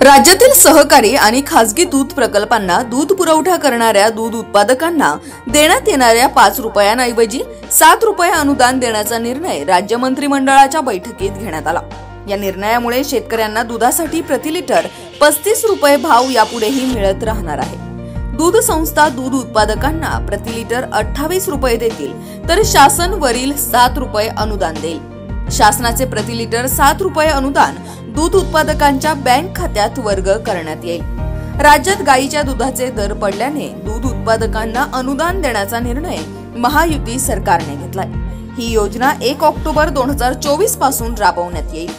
राज्यातील सहकारी आणि खासगी दूध प्रकल्पांना दूध पुरवठा करणाऱ्या दूध उत्पादकांना देण्यात येणाऱ्या 5 रुपयांऐवजी 7 रुपये अनुदान देण्याचा निर्णय राज्य मंत्रिमंडळाच्या बैठकीत घेण्यात आला। या निर्णयामुळे शेतकऱ्यांना दुधासाठी प्रति लिटर 35 रुपये भाव यापुढेही मिळत राहणार आहे। दूध संस्था दूध उत्पादकांना प्रति लिटर 28 रुपये देतील, तर शासन वरील 7 रुपये अनुदान देईल। शासनाचे प्रति लिटर 7 रुपये अनुदान दूध उत्पादकांच्या बँक खात्यात वर्ग करण्यात येईल। राज्यात गाईच्या दुधाचे दर पडल्याने दूध उत्पादकांना अनुदान देण्याचा निर्णय महायुती सरकारने घेतलाय। ही योजना 1 ऑक्टोबर 2024 पासून राबवण्यात येईल।